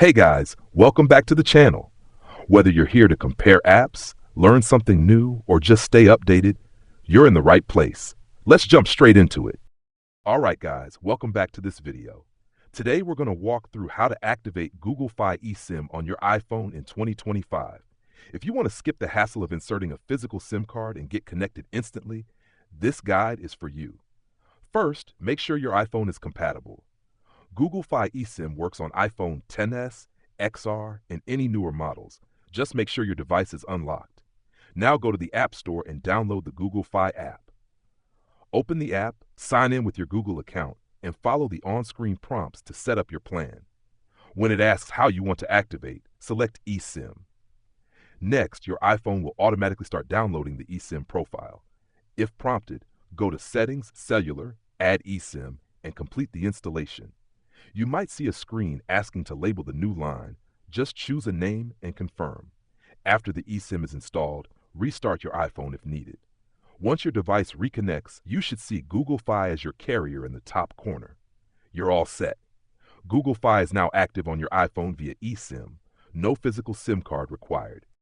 Hey guys, welcome back to the channel. Whether you're here to compare apps, learn something new, or just stay updated, you're in the right place. Let's jump straight into it. Alright guys, welcome back to this video. Today we're going to walk through how to activate Google Fi eSIM on your iPhone in 2025. If you want to skip the hassle of inserting a physical SIM card and get connected instantly, this guide is for you. First, make sure your iPhone is compatible. Google Fi eSIM works on iPhone XS, XR, and any newer models. Just make sure your device is unlocked. Now go to the App Store and download the Google Fi app. Open the app, sign in with your Google account, and follow the on-screen prompts to set up your plan. When it asks how you want to activate, select eSIM. Next, your iPhone will automatically start downloading the eSIM profile. If prompted, go to Settings, Cellular, Add eSIM, and complete the installation. You might see a screen asking to label the new line. Just choose a name and confirm. After the eSIM is installed, restart your iPhone if needed. Once your device reconnects, you should see Google Fi as your carrier in the top corner. You're all set. Google Fi is now active on your iPhone via eSIM. No physical SIM card required.